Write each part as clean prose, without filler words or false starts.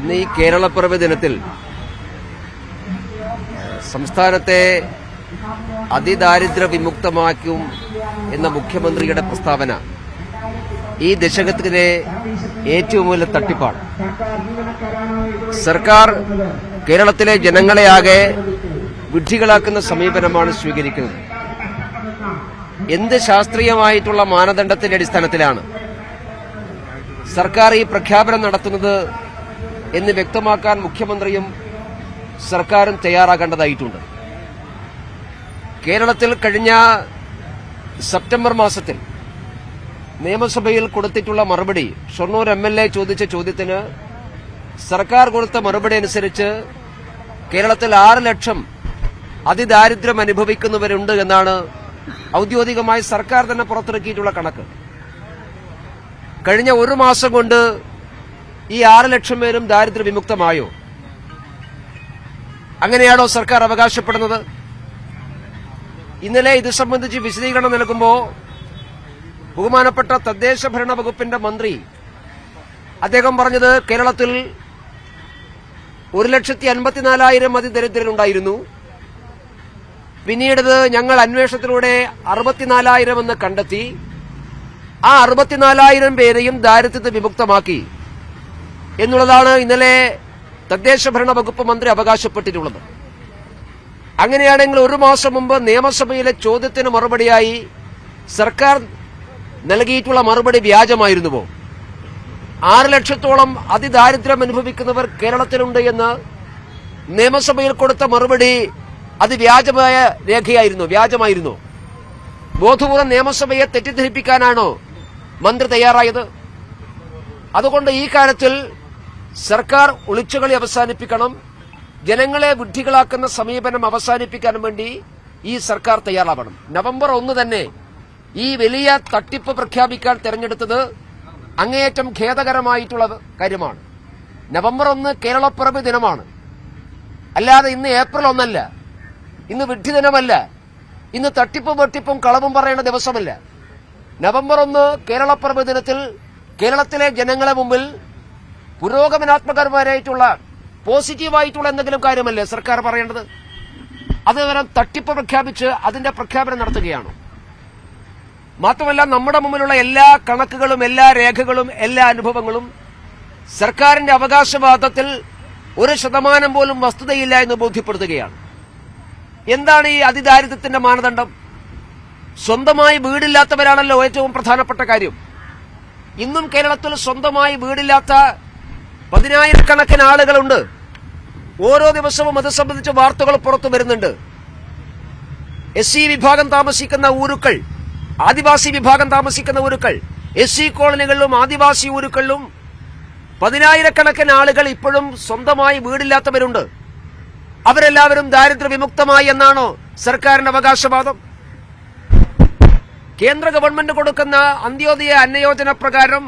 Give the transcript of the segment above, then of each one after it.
ഇന്ന് ഈ കേരളപ്പിറവി ദിനത്തിൽ സംസ്ഥാനത്തെ അതിദാരിദ്ര്യ വിമുക്തമാക്കും എന്ന മുഖ്യമന്ത്രിയുടെ പ്രസ്താവന ഈ ദശകത്തിലെ ഏറ്റവും വലിയ തട്ടിപ്പാണ്. സർക്കാർ കേരളത്തിലെ ജനങ്ങളെയാകെ വിഡ്ഢികളാക്കുന്ന സമീപനമാണ് സ്വീകരിക്കുന്നത്. എന്ത് ശാസ്ത്രീയമായിട്ടുള്ള മാനദണ്ഡത്തിന്റെ അടിസ്ഥാനത്തിലാണ് സർക്കാർ ഈ പ്രഖ്യാപനം നടത്തുന്നത് എന്ന് വ്യക്തമാക്കാൻ മുഖ്യമന്ത്രിയും സർക്കാരും തയ്യാറാകേണ്ടതായിട്ടുണ്ട്. കേരളത്തിൽ കഴിഞ്ഞ സെപ്റ്റംബർ മാസത്തിൽ നിയമസഭയിൽ കൊടുത്തിട്ടുള്ള മറുപടി, ഷൊർണൂർ MLA ചോദിച്ച ചോദ്യത്തിന് സർക്കാർ കൊടുത്ത മറുപടി അനുസരിച്ച് കേരളത്തിൽ 6 ലക്ഷം അതിദാരിദ്ര്യം അനുഭവിക്കുന്നവരുണ്ട് എന്നാണ് ഔദ്യോഗികമായി സർക്കാർ തന്നെ പുറത്തിറക്കിയിട്ടുള്ള കണക്ക്. കഴിഞ്ഞ ഒരു മാസം കൊണ്ട് ഈ 6 ലക്ഷം പേരും ദാരിദ്ര്യ വിമുക്തമായോ? അങ്ങനെയാണോ സർക്കാർ അവകാശപ്പെടുന്നത്? ഇന്നലെ ഇത് സംബന്ധിച്ച് വിശദീകരണം നൽകുമ്പോൾ ബഹുമാനപ്പെട്ട തദ്ദേശ ഭരണ വകുപ്പിന്റെ മന്ത്രി അദ്ദേഹം പറഞ്ഞത് കേരളത്തിൽ 1,54,000 അതിദരിദ്രരുണ്ടായിരുന്നു. പിന്നീട് ഞങ്ങൾ അന്വേഷണത്തിലൂടെ 64,000 എന്ന് കണ്ടെത്തി. ആ 64,000 പേരെയും ദാരിദ്ര്യത്തിൽ വിമുക്തമാക്കി എന്നുള്ളതാണ് ഇന്നലെ തദ്ദേശ ഭരണ വകുപ്പ് മന്ത്രി അവകാശപ്പെട്ടിട്ടുള്ളത്. അങ്ങനെയാണെങ്കിൽ ഒരു മാസം മുമ്പ് നിയമസഭയിലെ ചോദ്യത്തിന് മറുപടിയായി സർക്കാർ നൽകിയിട്ടുള്ള മറുപടി വ്യാജമായിരുന്നുവോ? 6 ലക്ഷത്തോളം അതിദാരിദ്ര്യം അനുഭവിക്കുന്നവർ കേരളത്തിലുണ്ട് എന്ന് നിയമസഭയിൽ കൊടുത്ത മറുപടി അത് വ്യാജമായ വ്യാജമായിരുന്നു. ബോധപൂർവ്വം നിയമസഭയെ തെറ്റിദ്ധരിപ്പിക്കാനാണോ മന്ത്രി തയ്യാറായത്? അതുകൊണ്ട് ഈ കാര്യത്തിൽ സർക്കാർ ഒളിച്ചുകളി അവസാനിപ്പിക്കണം. ജനങ്ങളെ വിഡ്ഢികളാക്കുന്ന സമീപനം അവസാനിപ്പിക്കാൻ വേണ്ടി ഈ സർക്കാർ തയ്യാറാവണം. നവംബർ 1 തന്നെ ഈ വലിയ തട്ടിപ്പ് പ്രഖ്യാപിക്കാൻ തെരഞ്ഞെടുത്തത് അങ്ങേയറ്റം ഖേദകരമായിട്ടുള്ള കാര്യമാണ്. നവംബർ 1 കേരളപ്പിറവി ദിനമാണ്, അല്ലാതെ ഇന്ന് ഏപ്രിൽ 1 അല്ല, ഇന്ന് വിഡ്ഢി ദിനമല്ല, ഇന്ന് തട്ടിപ്പും വെട്ടിപ്പും കളവും പറയേണ്ട ദിവസമല്ല. നവംബർ 1 കേരളപ്പിറവി ദിനത്തിൽ കേരളത്തിലെ ജനങ്ങളെ മുമ്പിൽ പുരോഗമനാത്മകരമായിട്ടുള്ള പോസിറ്റീവായിട്ടുള്ള എന്തെങ്കിലും കാര്യമല്ലേ സർക്കാർ പറയേണ്ടത്? അതുവരം തട്ടിപ്പ് പ്രഖ്യാപിച്ച് അതിന്റെ പ്രഖ്യാപനം നടത്തുകയാണ്. മാത്രമല്ല, നമ്മുടെ മുമ്പിലുള്ള എല്ലാ കണക്കുകളും എല്ലാ രേഖകളും എല്ലാ അനുഭവങ്ങളും സർക്കാരിന്റെ അവകാശവാദത്തിൽ 1% പോലും വസ്തുതയില്ല എന്ന് ബോധ്യപ്പെടുത്തുകയാണ്. എന്താണ് ഈ അതിദാരിദ്ര്യത്തിന്റെ മാനദണ്ഡം? സ്വന്തമായി വീടില്ലാത്തവരാണല്ലോ ഏറ്റവും പ്രധാനപ്പെട്ട കാര്യം. ഇന്നും കേരളത്തിൽ സ്വന്തമായി വീടില്ലാത്ത 10,000-കണക്കിന് ആളുകളുണ്ട്. ഓരോ ദിവസവും അത് സംബന്ധിച്ച് വാർത്തകൾ പുറത്തു വരുന്നുണ്ട്. SC വിഭാഗം താമസിക്കുന്ന ഊരുക്കൾ, ആദിവാസി വിഭാഗം താമസിക്കുന്ന ഊരുക്കൾ, SC കോളനികളിലും ആദിവാസി ഊരുക്കളിലും 10,000-കണക്കിന് ആളുകൾ ഇപ്പോഴും സ്വന്തമായി വീടില്ലാത്തവരുണ്ട്. അവരെല്ലാവരും ദാരിദ്ര്യ വിമുക്തമായി എന്നാണോ സർക്കാരിന്റെ അവകാശവാദം? കേന്ദ്ര ഗവൺമെന്റ് കൊടുക്കുന്ന അന്ത്യോദയ അന്നയോജന പ്രകാരം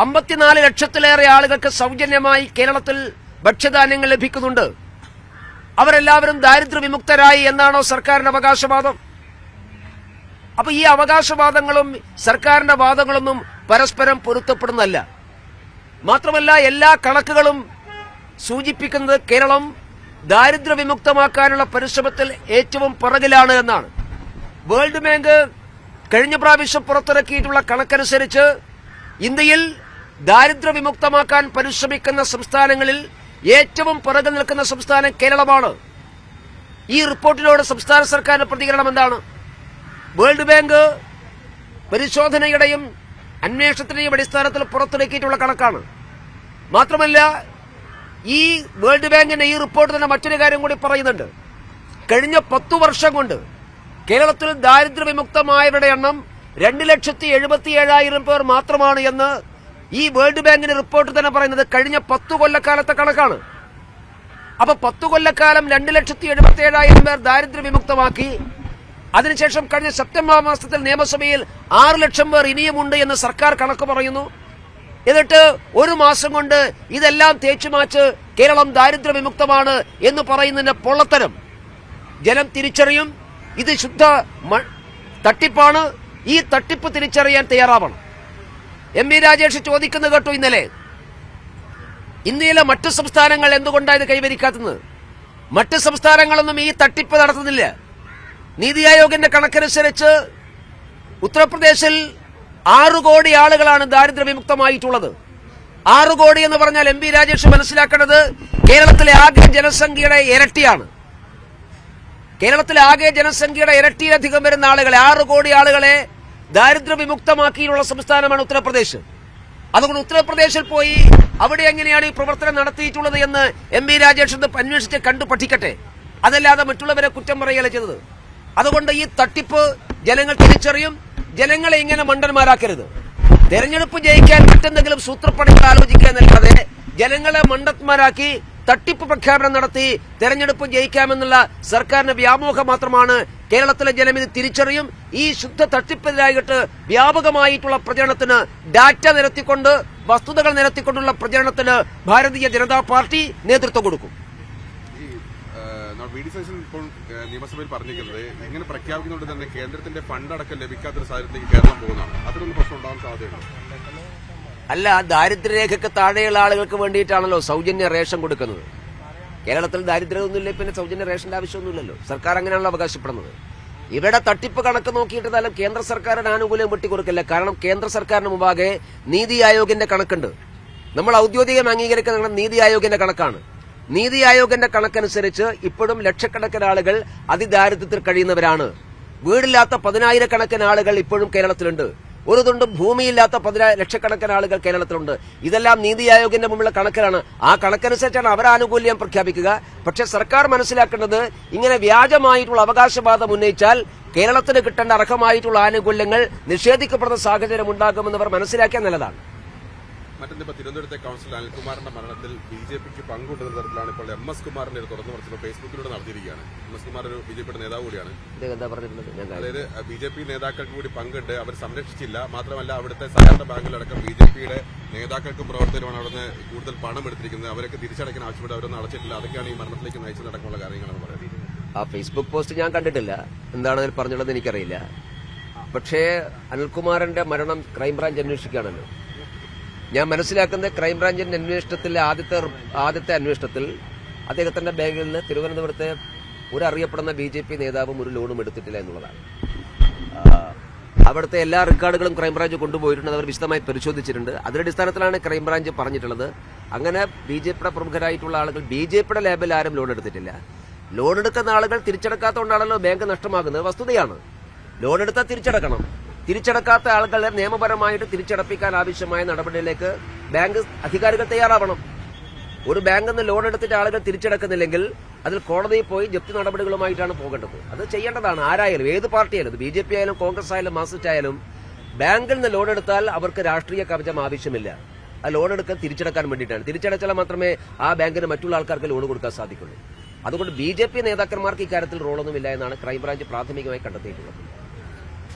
54 ലക്ഷത്തിലേറെ ആളുകൾക്ക് സൗജന്യമായി കേരളത്തിൽ ഭക്ഷ്യധാന്യങ്ങൾ ലഭിക്കുന്നുണ്ട്. അവരെല്ലാവരും ദാരിദ്ര്യ വിമുക്തരായി എന്നാണോ സർക്കാരിന്റെ അവകാശവാദം? അപ്പൊ ഈ അവകാശവാദങ്ങളും സർക്കാരിന്റെ വാദങ്ങളൊന്നും പരസ്പരം പൊരുത്തപ്പെടുന്നതല്ല. മാത്രമല്ല, എല്ലാ കണക്കുകളും സൂചിപ്പിക്കുന്നത് കേരളം ദാരിദ്ര്യ വിമുക്തമാക്കാനുള്ള പരിശ്രമത്തിൽ ഏറ്റവും പിറകിലാണ് എന്നാണ്. വേൾഡ് ബാങ്ക് കഴിഞ്ഞ പ്രാവശ്യം പുറത്തിറക്കിയിട്ടുള്ള കണക്കനുസരിച്ച് ഇന്ത്യയിൽ ദാരിദ്ര്യ വിമുക്തമാക്കാൻ പരിശ്രമിക്കുന്ന സംസ്ഥാനങ്ങളിൽ ഏറ്റവും പിറകിൽ നിൽക്കുന്ന സംസ്ഥാനം കേരളമാണ്. ഈ റിപ്പോർട്ടിനോട് സംസ്ഥാന സർക്കാരിന്റെ പ്രതികരണം എന്താണ്? വേൾഡ് ബാങ്ക് പരിശോധനയുടെയും അന്വേഷണത്തിന്റെയും അടിസ്ഥാനത്തിൽ പുറത്തിറക്കിയിട്ടുള്ള കണക്കാണ്. മാത്രമല്ല, ഈ വേൾഡ് ബാങ്കിന്റെ ഈ റിപ്പോർട്ട് തന്നെ മറ്റൊരു കാര്യം കൂടി പറയുന്നുണ്ട്. കഴിഞ്ഞ 10 വർഷം കൊണ്ട് കേരളത്തിൽ ദാരിദ്ര്യ വിമുക്തമായവരുടെ എണ്ണം 2,77,000 പേർ മാത്രമാണ് എന്ന് ഈ വേൾഡ് ബാങ്കിന്റെ റിപ്പോർട്ട് തന്നെ പറയുന്നത് കഴിഞ്ഞ 10 കൊല്ലക്കാലത്തെ കണക്കാണ്. അപ്പൊ 10 കൊല്ലക്കാലം 2,77,000 പേർ ദാരിദ്ര്യ വിമുക്തമാക്കി. അതിനുശേഷം കഴിഞ്ഞ സെപ്റ്റംബർ മാസത്തിൽ നിയമസഭയിൽ 6 ലക്ഷം പേർ ഇനിയുമുണ്ട് എന്ന് സർക്കാർ കണക്ക് പറയുന്നു. എന്നിട്ട് ഒരു മാസം കൊണ്ട് ഇതെല്ലാം തേച്ചുമാച്ച് കേരളം ദാരിദ്ര്യ വിമുക്തമാണ് എന്ന് പറയുന്നതിന്റെ പൊള്ളത്തരം ജനം തിരിച്ചറിയും. ഇത് ശുദ്ധ തട്ടിപ്പാണ്. ഈ തട്ടിപ്പ് തിരിച്ചറിയാൻ തയ്യാറാവണം. MP രാജേഷ് ചോദിക്കുന്നത് കേട്ടു ഇന്നലെ, ഇന്ത്യയിലെ മറ്റു സംസ്ഥാനങ്ങൾ എന്തുകൊണ്ടാണ് ഇത് കൈവരിക്കാത്തത്? മറ്റ് സംസ്ഥാനങ്ങളൊന്നും ഈ തട്ടിപ്പ് നടത്തുന്നില്ല. നീതി ആയോഗിന്റെ കണക്കനുസരിച്ച് ഉത്തർപ്രദേശിൽ 6 കോടി ആളുകളാണ് ദാരിദ്ര്യവിമുക്തമായിട്ടുള്ളത്. 6 കോടി എന്ന് പറഞ്ഞാൽ എം പി രാജേഷ് മനസ്സിലാക്കേണ്ടത് കേരളത്തിലെ ആകെ ജനസംഖ്യയുടെ ഇരട്ടിയാണ്. കേരളത്തിലെ ആകെ ജനസംഖ്യയുടെ ഇരട്ടിയിലധികം വരുന്ന ആളുകളെ 6 കോടി ആളുകളെ ദാരിദ്ര്യവിമുക്തമാക്കിയുള്ള സംസ്ഥാനമാണ് ഉത്തർപ്രദേശ്. അതുകൊണ്ട് ഉത്തർപ്രദേശിൽ പോയി അവിടെ എങ്ങനെയാണ് ഈ പ്രവർത്തനം നടത്തിയിട്ടുള്ളത് എന്ന് എം പി രാജേഷ് അന്വേഷിച്ച് കണ്ടു പഠിക്കട്ടെ. അതല്ലാതെ മറ്റുള്ളവരെ കുറ്റം പറയുകയല്ല ചെയ്തത്. അതുകൊണ്ട് ഈ തട്ടിപ്പ് ജനങ്ങൾ തിരിച്ചറിയും. ജനങ്ങളെ ഇങ്ങനെ മണ്ടന്മാരാക്കരുത്. തെരഞ്ഞെടുപ്പ് ജയിക്കാൻ മറ്റെന്തെങ്കിലും സൂത്രപ്പണികൾ ആലോചിക്കുക എന്നല്ലാതെ ജനങ്ങളെ മണ്ടന്മാരാക്കി തട്ടിപ്പ് പ്രഖ്യാപനം നടത്തി തെരഞ്ഞെടുപ്പ് ജയിക്കാമെന്നുള്ള സർക്കാരിന്റെ വ്യാമോഹം മാത്രമാണ്. കേരളത്തിലെ ജനം ഇത് തിരിച്ചറിയും. ഈ ശുദ്ധ തട്ടിപ്പിനെതിരായിട്ട് വ്യാപകമായിട്ടുള്ള പ്രചരണത്തിന്, ഡാറ്റ നിരത്തിക്കൊണ്ട്, വസ്തുതകൾ നിരത്തിക്കൊണ്ടുള്ള പ്രചരണത്തിന് ഭാരതീയ ജനതാ പാർട്ടി നേതൃത്വം കൊടുക്കും. വി ഡി സതീശൻ ഇപ്പോൾ നിയമസഭയിൽ പറഞ്ഞിരിക്കുന്നത് ഇങ്ങനെ പ്രഖ്യാപിക്കുന്നതുകൊണ്ട് തന്നെ കേന്ദ്രത്തിന്റെ ഫണ്ട് അടക്കം ലഭിക്കാത്തൊരു സാഹചര്യത്തിലേക്ക് കേരളം പോകുന്നതാണ്. അതിലൊന്നും പ്രശ്നം ഉണ്ടാകാൻ സാധ്യതയുണ്ട്. അല്ല, ദാരിദ്ര്യരേഖയ്ക്ക് താഴെയുള്ള ആളുകൾക്ക് വേണ്ടിയിട്ടാണല്ലോ സൗജന്യ റേഷൻ കൊടുക്കുന്നത്. കേരളത്തിൽ ദാരിദ്ര്യമൊന്നുമില്ല, പിന്നെ സൗജന്യ റേഷന്റെ ആവശ്യമൊന്നുമില്ലല്ലോ. സർക്കാർ അങ്ങനെയാണല്ലോ അവകാശപ്പെടുന്നത്. ഇവിടെ തട്ടിപ്പ് കണക്ക് നോക്കിയിട്ട് താലും കേന്ദ്ര സർക്കാരിന് ആനുകൂല്യം വെട്ടിക്കൊടുക്കില്ല. കാരണം കേന്ദ്ര സർക്കാരിന് മുമ്പാകെ നീതി ആയോഗിന്റെ കണക്കുണ്ട്. നമ്മൾ ഔദ്യോഗികം അംഗീകരിക്കുന്ന നീതി ആയോഗിന്റെ കണക്കാണ്. നീതി ആയോഗിന്റെ കണക്കനുസരിച്ച് ഇപ്പോഴും ലക്ഷക്കണക്കിന് ആളുകൾ അതിദാരിദ്ര്യത്തിൽ കഴിയുന്നവരാണ്. വീടില്ലാത്ത 10,000-കണക്കിന് ആളുകൾ ഇപ്പോഴും കേരളത്തിലുണ്ട്. ഒരു തുണ്ട് ഭൂമിയില്ലാത്ത ലക്ഷക്കണക്കിന് ആളുകൾ കേരളത്തിലുണ്ട്. ഇതെല്ലാം നീതി ആയോഗിന്റെ മുമ്പുള്ള കണക്കിലാണ്. ആ കണക്കനുസരിച്ചാണ് അവർ ആനുകൂല്യം പ്രഖ്യാപിക്കുക. പക്ഷെ സർക്കാർ മനസ്സിലാക്കേണ്ടത് ഇങ്ങനെ വ്യാജമായിട്ടുള്ള അവകാശവാദം ഉന്നയിച്ചാൽ കേരളത്തിന് കിട്ടേണ്ട അർഹമായിട്ടുള്ള ആനുകൂല്യങ്ങൾ നിഷേധിക്കപ്പെടുന്ന സാഹചര്യം ഉണ്ടാകുമെന്ന് അവർ മനസ്സിലാക്കിയാൽ നല്ലതാണ്. മറ്റൊന്നിപ്പോൾ തിരുവനന്തപുരത്തെ കൌൺസിലർ അനിൽകുമാറിന്റെ മരണത്തിൽ ബിജെപിക്ക് പങ്കുണ്ടെന്ന തരത്തിലാണ് ഇപ്പോൾ എം എസ് കുമാറിന്റെ ഒരു തുറന്നു പറച്ചിൽ ഫേസ്ബുക്കിലൂടെ നടത്തിയിരിക്കുകയാണ്. എം എസ് കുമാർ ഒരു ബിജെപിയുടെ നേതാവ് കൂടിയാണ്. അതായത് ബിജെപി നേതാക്കൾക്ക് കൂടി പങ്കുണ്ട്, അവർ സംരക്ഷിച്ചില്ല. മാത്രമല്ല അവിടുത്തെ സഹകരണ ബാങ്കിലടക്കം ബിജെപിയുടെ നേതാക്കൾക്കും പ്രവർത്തകരുമാണ് അവിടുന്ന് കൂടുതൽ പണം എടുത്തിരിക്കുന്നത്. അവരൊക്കെ തിരിച്ചടയ്ക്കാൻ ആവശ്യപ്പെട്ട് അവരൊന്നും അടച്ചിട്ടില്ല. അതൊക്കെയാണ് ഈ മരണത്തിലേക്ക് നയിച്ചതടക്കമുള്ള കാര്യങ്ങളെന്ന് പറയുന്നത്. ആ ഫേസ്ബുക്ക് പോസ്റ്റ് ഞാൻ കണ്ടിട്ടില്ല. എന്താണ് അതിൽ പറഞ്ഞുള്ളത് എനിക്കറിയില്ല. പക്ഷേ അനിൽകുമാറിന്റെ മരണം ക്രൈംബ്രാഞ്ച് അന്വേഷിക്കുകയാണല്ലോ. ഞാൻ മനസ്സിലാക്കുന്നത് ക്രൈംബ്രാഞ്ചിന്റെ അന്വേഷണത്തിലെ ആദ്യത്തെ അന്വേഷണത്തിൽ അദ്ദേഹത്തിന്റെ ബാങ്കിൽ നിന്ന് തിരുവനന്തപുരത്തെ ഒരു അറിയപ്പെടുന്ന ബിജെപി നേതാവും ഒരു ലോണും എടുത്തിട്ടില്ല എന്നുള്ളതാണ്. അവിടുത്തെ എല്ലാ റെക്കോർഡുകളും ക്രൈംബ്രാഞ്ച് കൊണ്ടുപോയിട്ടുണ്ട്. അവർ വിശദമായി പരിശോധിച്ചിട്ടുണ്ട്. അതിന്റെ അടിസ്ഥാനത്തിലാണ് ക്രൈംബ്രാഞ്ച് പറഞ്ഞിട്ടുള്ളത്. അങ്ങനെ ബിജെപിയുടെ പ്രമുഖരായിട്ടുള്ള ആളുകൾ ബിജെപിയുടെ ലാബിൽ ആരും ലോൺ എടുത്തിട്ടില്ല. ലോൺ എടുക്കുന്ന ആളുകൾ തിരിച്ചടക്കാത്തതുകൊണ്ടാണല്ലോ ബാങ്ക് നഷ്ടമാകുന്നത്. വസ്തുതയാണ്. ലോൺ എടുത്താൽ തിരിച്ചടക്കണം. തിരിച്ചടക്കാത്ത ആളുകളെ നിയമപരമായിട്ട് തിരിച്ചടപ്പിക്കാൻ ആവശ്യമായ നടപടിയിലേക്ക് ബാങ്ക് അധികാരികൾ തയ്യാറാവണം. ഒരു ബാങ്കിൽ നിന്ന് ലോൺ എടുത്തിട്ട് ആളുകൾ തിരിച്ചടക്കുന്നില്ലെങ്കിൽ അതിൽ കോടതിയിൽ പോയി ജപ്തി നടപടികളുമായിട്ടാണ് പോകേണ്ടത്. അത് ചെയ്യേണ്ടതാണ്. ആരായാലും, ഏത് പാർട്ടിയായാലും, ബിജെപി ആയാലും കോൺഗ്രസ് ആയാലും മാർക്സിസ്റ്റ് ആയാലും ബാങ്കിൽ നിന്ന് ലോൺ എടുത്താൽ അവർക്ക് രാഷ്ട്രീയ കവചം ആവശ്യമില്ല. ആ ലോൺ എടുക്കാൻ തിരിച്ചടക്കാൻ വേണ്ടിയിട്ടാണ്. തിരിച്ചടച്ചാൽ മാത്രമേ ആ ബാങ്കിന് മറ്റുള്ള ആൾക്കാർക്ക് ലോൺ കൊടുക്കാൻ സാധിക്കുള്ളൂ. അതുകൊണ്ട് ബിജെപി നേതാക്കന്മാർക്ക് ഇക്കാര്യത്തിൽ റോളൊന്നുമില്ല എന്നാണ് ക്രൈംബ്രാഞ്ച് പ്രാഥമികമായി കണ്ടെത്തിയിട്ടുള്ളത്.